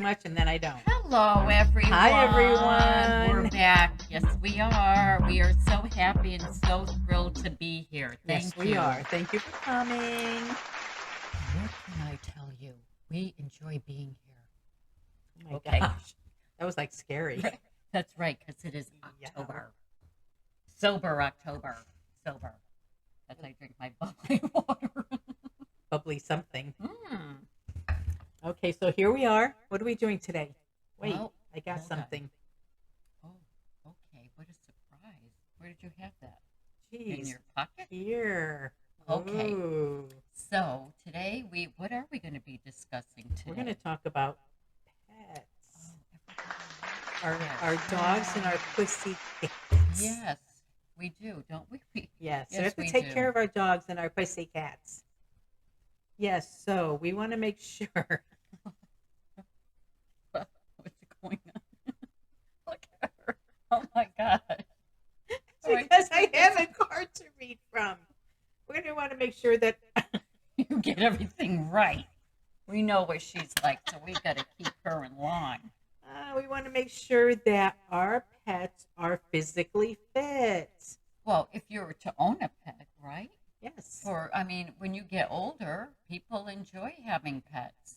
much and then I don't. Hello, everyone. Hi, We're everyone. back. Yes, we are. We are so happy and so thrilled to be here. Yes, Thank we you. are. Thank you for coming. What can I tell you? We enjoy being here. Oh my Okay. gosh. That was like scary. That's right, because it is Yeah. October. Sober October. Sober. As I drink my bubbly water. Bubbly something. Hmm. Okay, so here we are. What are we doing today? Wait, Well, I got hold on. something. Oh, okay. What a surprise. Where did you have that? In Jeez. your pocket? Here. Okay. Ooh. So today what are we going to be discussing today? We're going to talk about pets. Oh, Our dogs and our pussy cats. yes, we do, don't we? Yes, so we Yes, have to we take do. care of our dogs and our pussy cats. Yes, so we want to make sure. What's going on? Look at her. Oh my gosh. Because I have a card to read from. We're going to want to make sure that You get everything right. We know what she's like, so we got to keep her in line. we want to make sure that our pets are physically fit. Well, if you were to own a pet, right? Yes. Or, I mean, when you get older, people enjoy having pets.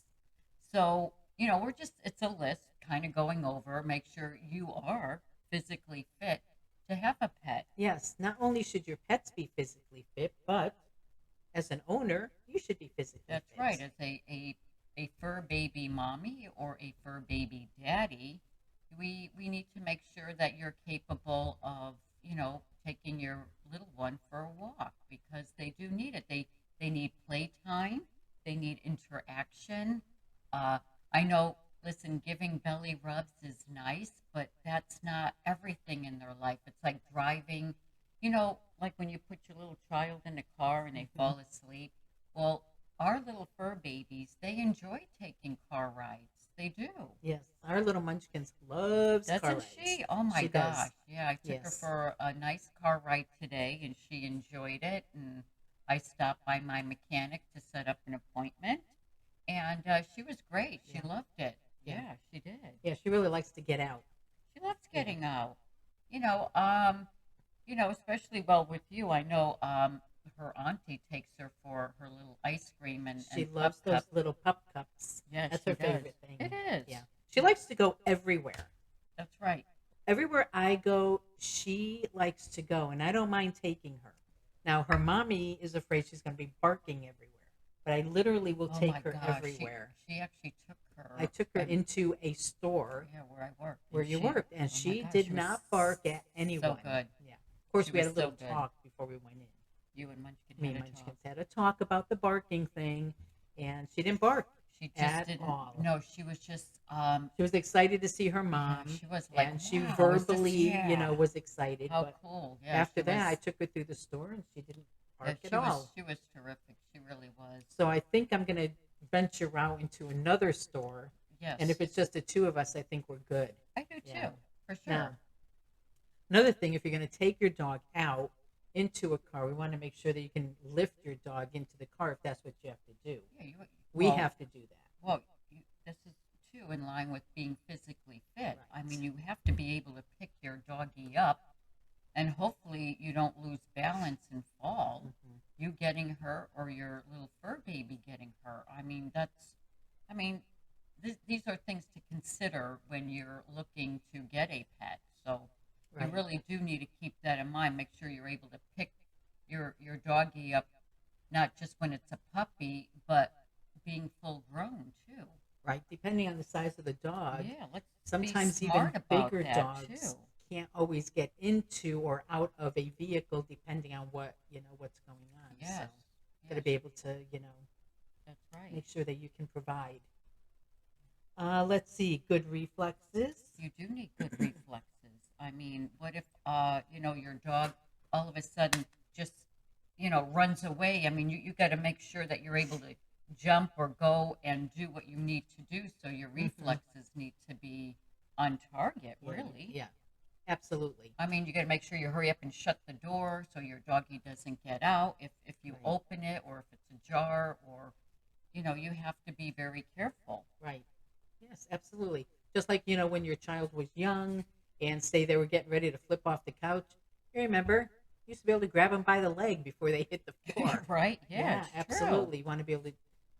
So, it's a list kind of going over, make sure you are physically fit to have a pet. Yes, not only should your pets be physically fit, but as an owner, you should be physically That's fit. right. As a fur baby mommy or a fur baby daddy, we need to make sure that you're capable of, taking your little one for a walk because they do need it. They need playtime. They need interaction. Uh, I know, listen, giving belly rubs is nice, but that's not everything in their life. It's like driving, like when you put your little child in a car and they fall asleep. Well, our little fur babies, they enjoy taking car rides. They do. Yes, our little munchkins loves car Doesn't rides. she? Oh my She does. gosh. Yeah, I took her Yes. for a nice car ride today and she enjoyed it. And I stopped by my mechanic to set up an appointment. And she was great. She Yeah. loved it. Yeah. Yeah, she did. Yeah, she really likes to get out. She loves Yeah. getting out. You know, um, especially well with you. I know her auntie takes her for her little ice cream She and loves pup those cup. little pup cups. Yes, That's she her does. favorite thing. It is. Yeah. She likes to go everywhere. That's right. Everywhere I go, she likes to go, and I don't mind taking her. Now, her mommy is afraid she's going to be barking everywhere, but I literally will Oh take my her gosh, everywhere. she actually took her. I took her into a store yeah, where I worked. where And you she, worked, and oh my she gosh, did she was not bark at anyone. So good. Yeah. Of course, She we had a was so little good. talk before we went in. You and Munchkin Me had and a talk. Munchkins had a talk about the barking thing, and she didn't bark She just at didn't. all. No, she was just. She was excited to see her Yeah, mom, she was like, and she wow, is this- verbally, yeah. was excited. How But cool. Yeah. after she that, I was, took her through the store, and she didn't yeah, bark at all. she was terrific. She really was. So I think I'm going to venture out into another store, Yes. and if it's just the two of us, I think we're good. I do too, Yeah. for sure. Now, another thing, if you're going to take your dog out into a car, we want to make sure that you can lift your dog into the car if that's what you have to do. Yeah, We well, have to do that. Well, this is too in line with being physically fit. Right. I mean, you have to be able to pick your doggie up, and hopefully you don't lose balance and fall. Mhm. You getting hurt or your little fur baby getting hurt. I mean, these are things to consider when you're looking to get a pet. So Right. you really do need to keep that in mind. Make sure you're able to pick your doggie up, not just when it's a puppy, but being full grown too. Right. Depending on the size of the dog, Yeah, let's sometimes be even smart about bigger that dogs too. can't always get into or out of a vehicle depending on what's going on. Yes, So got to be able to that's right. make sure that you can provide. Let's see, good reflexes. You do need good reflexes. I mean, what if your dog all of a sudden just runs away? I mean, you got to make sure that you're able to jump or go and do what you need to do. So your reflexes need to be on target. Yeah, Really. yeah, absolutely. I mean, you got to make sure you hurry up and shut the door so your doggie doesn't get out. If you Right. open it or if it's ajar or you have to be very careful. Right. Yes, absolutely. Just like, when your child was young and say they were getting ready to flip off the couch, you remember, you used to be able to grab them by the leg before they hit the floor. Right? Yeah, Yeah, it's true. absolutely. You want to be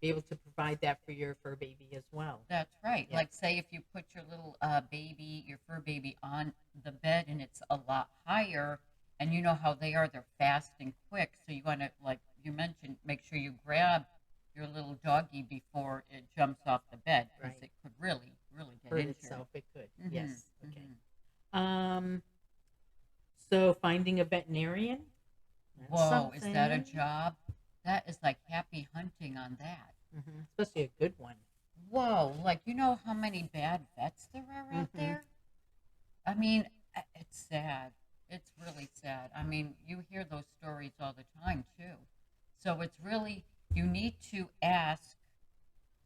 able to provide that for your fur baby as well. That's right. Yeah, Like, say if you put your little baby, your fur baby, on the bed and it's a lot higher, and you know how they are, they're fast and quick. So you want to, like you mentioned, make sure you grab your little doggy before it jumps off the bed because right. it could really, really get Hurt injured. itself, it could. Mm-hmm. Yes. Okay. Mm-hmm. Um, so finding a veterinarian, that's Whoa, is that a something. job? That is like happy hunting on that. Especially a good one. Whoa, like you know how many bad vets there are out Hmm. there? I mean, it's sad. It's really sad. I mean, you hear those stories all the time too. So it's really, you need to ask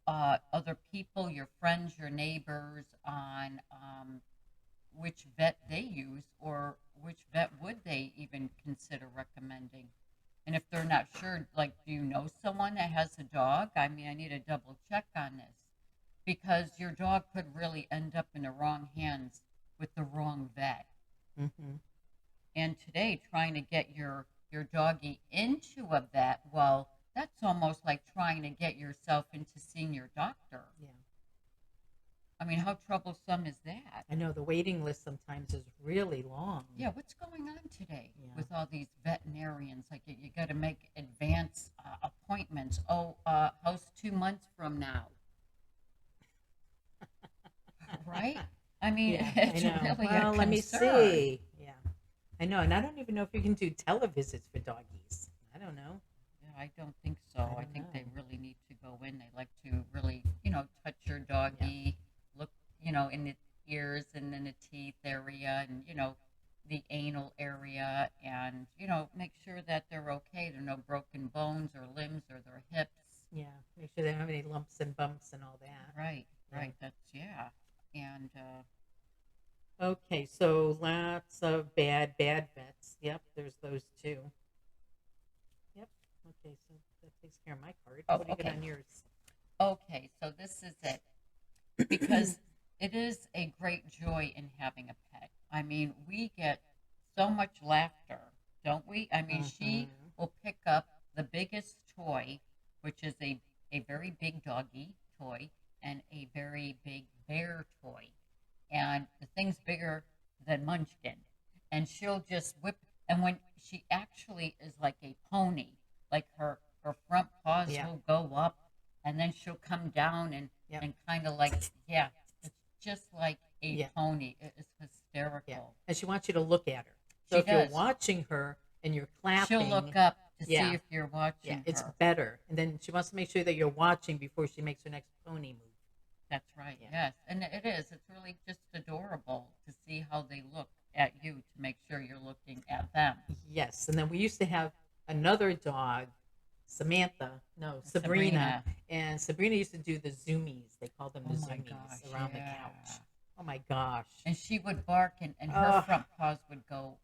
other people, your friends, your neighbors, on which vet they use or which vet would they even consider recommending. And if they're not sure, like, do you know someone that has a dog? I mean, I need to double check on this because your dog could really end up in the wrong hands with the wrong vet. Hmm. And today, trying to get your doggy into a vet, well, that's almost like trying to get yourself into seeing your doctor. Yeah. I mean, how troublesome is that? I know the waiting list sometimes is really long. Yeah, what's going on today Yeah. with all these veterinarians? Like, you got to make advance appointments. Oh, how's 2 months from now? Right? I mean, Yeah, I it's know. really a Well, let me concern. see. Yeah, I know. And I don't even know if you can do televisits for doggies. I don't know. Yeah, I don't think I so. I don't think they know. really need to go in. They like to really, touch your Yeah. doggy, look, in its ears and in the teeth area and, the anal area and, make sure that they're okay. There are no broken bones or limbs or their hips. Yeah. Make sure they don't have any lumps and bumps and all that. Right, Yeah. right. That's, yeah. And, Okay, so lots of bad vets. Yep, there's those too. Yep. Okay, so that takes care of my part. oh, What do you got okay. on yours? Okay, so this is it. Because it is a great joy in having a pet. I mean, we get so much laughter, don't we? I mean, Hmm. she will pick up the biggest toy, which is a very big doggy toy and a very big bear toy. And the thing's bigger than Munchkin. And she'll just whip. And when she actually is like a pony, like her front paws Yeah. will go up and then she'll come down Yep. and kind of like, yeah, it's just like a Yeah. pony. It is Yeah. hysterical. And she wants you to look at her. So She if you're does. watching her and you're She'll clapping, look up to see yeah, if you're yeah, watching it's her. better. And then she wants to make sure that you're watching before she makes her next pony move. That's right. Yeah. Yes. And it is. It's really just adorable to see how they look at you to make sure you're looking at them. Yes. And then we used to have another dog, Samantha, no, Sabrina. Sabrina. And Sabrina used to do the zoomies. They called them Oh the my zoomies gosh. around the Yeah. couch. Oh my gosh. And she would bark and her Oh, front paws would go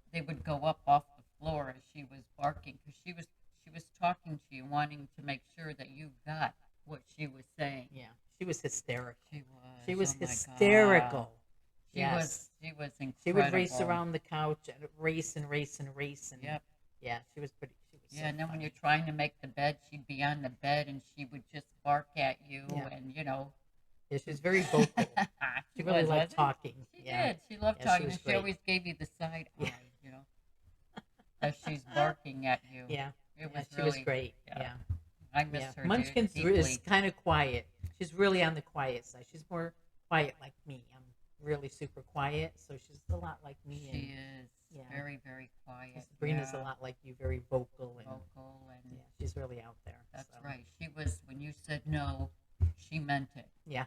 up off the floor as she was barking because she was talking to you, wanting to make sure that you got what she was saying. yeah. She was hysterical. She was. She was Oh my God. hysterical. She Yes. was She would race incredible. around the couch and race and race and race. And Yep. yeah, she was Yeah, so and then when you're funny. trying to make the bed, she'd be on the bed and she would just bark at you Yeah. and Yeah, she was very vocal. she She really was, liked wasn't talking. she? She Yeah. did. She loved Yeah, she talking was and she great. always gave you the side Yeah. eye, as she's barking at you. Yeah. It Yeah, was she was really, great. yeah. Yeah. I miss Yeah. her Munchkin's is deeply. kind of quiet. She's really on the quiet side. She's more quiet like me. I'm really super quiet, so she's a lot like me. She And is yeah, very, very quiet. Sabrina's a Yeah, lot like you, very vocal, and vocal, and yeah, she's really out there. that's So right. She was, when you said no, she meant it. yeah.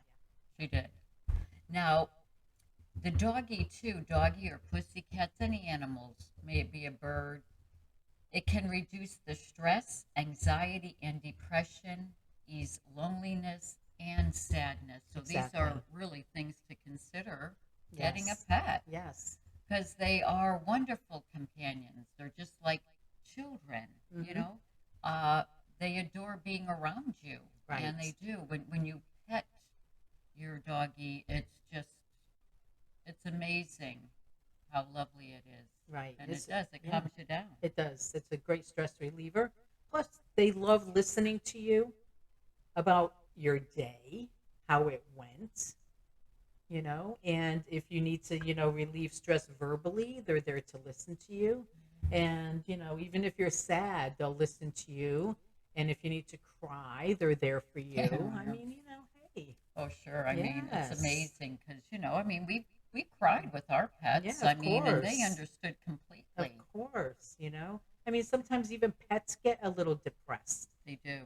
She did. Now, the doggy, too, doggy or pussycats, any animals, may it be a bird, it can reduce the stress, anxiety, and depression, ease loneliness, and sadness. So these Exactly. are really things to consider getting a Yes. pet Yes. because they are wonderful companions. They're just like children, you Hmm. know. They adore being around you, and Right. they do. When you pet your doggy, it's amazing how lovely it is. Right. And it It's, does, it yeah, calms you down. it does. It's a great stress reliever. Plus, they love listening to you about your day, how it went, and if you need to, relieve stress verbally, they're there to listen to you. And, even if you're sad, they'll listen to you. And if you need to cry, they're there for you. I mean, hey, Oh, sure. I mean, it's yes. amazing because, I mean, we cried with our Yeah, pets. of I mean, and they course. understood Of completely. course. I mean, sometimes even pets get a little depressed, They do.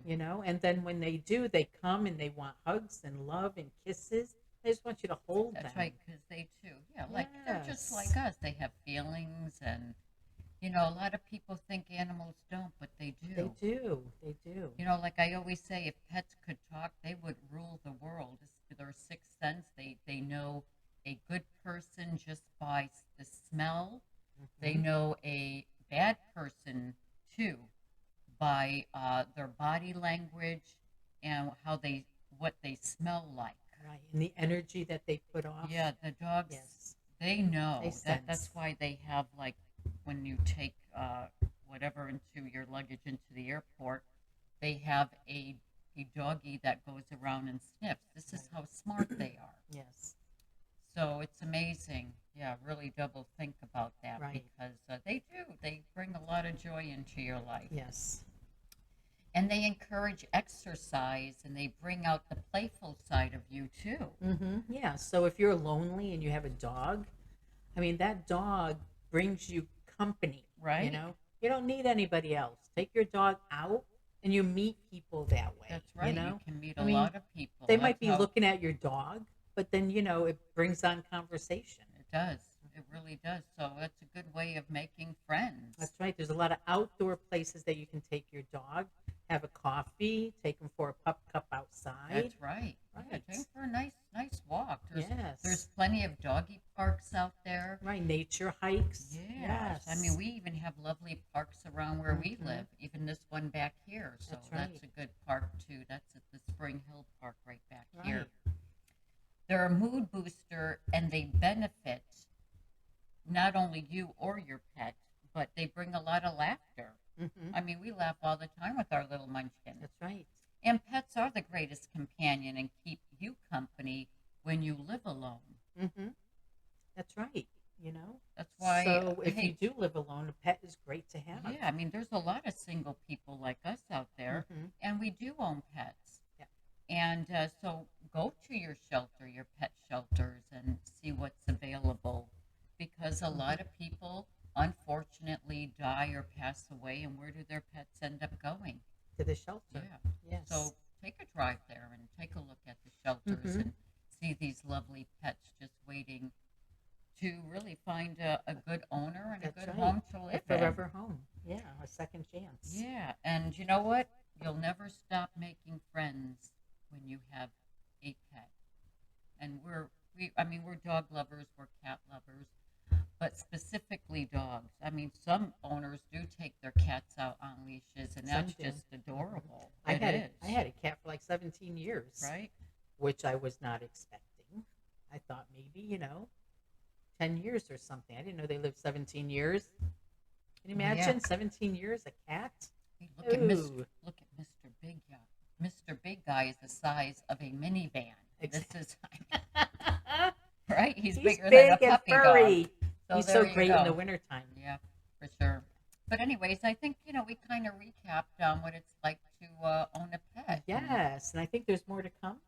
and then when they do, they come and they want hugs and love and kisses. They just want you to hold That's them. right, because they too, yeah, like they're just Yes. like us. They have feelings, and a lot of people think animals don't, but they They do. do. They do. Like I always say, if pets could talk, they would rule the world. It's their sixth sense. They know a good person just by the smell. They Hmm. know a bad person too by their body language and what they smell like. Right. And the energy that they put off. Yeah, the dogs, Yes. they They know that's sense. why they have like when you take whatever into your luggage into the airport, they have a doggy that goes around and sniffs. This is Right. how smart they are. Yes. So it's amazing. Yeah, really double think about that Right. because they do. They bring a lot of joy into your life. Yes. And they encourage exercise and they bring out the playful side of you too. Yeah. So if you're lonely and you have a dog, I mean, that dog brings you company, you Right? know? You don't need anybody else. Take your dog out and you meet people that way, That's right. You can meet I a mean, lot of people. they might That's be how looking at your dog, but then, it brings on conversation. it does. It really does. So that's a good way of making friends. That's right. There's a lot of outdoor places that you can take your dog, have a coffee, take them for a pup cup outside. That's right. Yeah, Right. take 'em for a nice walk. There's Yes. plenty of doggy parks out there. Right. Nature hikes. Yes. I mean, Yes. we even have lovely parks around where we Hmm. live, even this one back here. So That's that's right. a good park too. That's at the Spring Hill Park right back Right. here. They're a mood booster and they benefit not only you or your pet, but they bring a lot of laughter. Hmm. I mean, we laugh all the time with our little munchkin. That's right. And pets are the greatest companion and keep you company when you live alone. Hmm. That's right. You know. That's why, So if you hey, do live alone, a pet is great to have. yeah, I mean, there's a lot of single people like us out there, Hmm. and we do own pets. Yeah. And so go to your shelter, your pet shelters, and see what's available because a lot Hmm. of people unfortunately die or pass away, and where do their pets end up going? To the shelter. Yeah. Yes. So take a drive there and take a look at the shelters Hmm. and see these lovely pets just waiting to really find a good owner and a That's good right. home to A live in. forever home. Yeah. A second chance. Yeah, and you know what? You'll never stop making friends when you have a pet. And I mean, we're dog lovers, we're cat lovers, but specifically dogs. I mean, some owners do take their cats out on leashes, and Some that's do. just adorable. I It had is, I had a cat for like 17 years, right? which I was not expecting. I thought maybe, 10 years or something. I didn't know they lived 17 years. Can you Well, yeah. imagine 17 years, a cat? Hey, look at Mr. Ooh, Look at Mr. Big Guy. Mr. Big Guy is the size of a minivan. This exactly. is right. He's He's bigger than a big and puppy dog. furry. So He's there so you great in the go. wintertime. Yeah, for sure. But anyways, I think we kind of recapped on what it's like to own a pet. Yes, and I think there's more to come.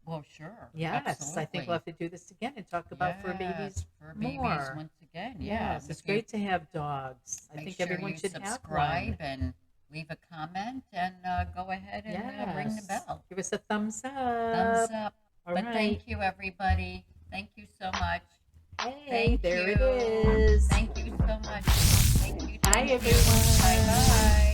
Well, sure. Yes, I think we'll Absolutely. have to do this again and talk about fur babies Yes, fur babies more. once again. Yeah. Yes, it's If you great to have dogs. I make think sure everyone you should have subscribe one. and leave a comment and go ahead and ring the Yes, bell. give us a thumbs Thumbs up. up. All But right. thank you, everybody. Thank you so much. Hey, Thank there you. it is. Thank you so much. Thank you. Bye, Thank you. everyone. Bye bye.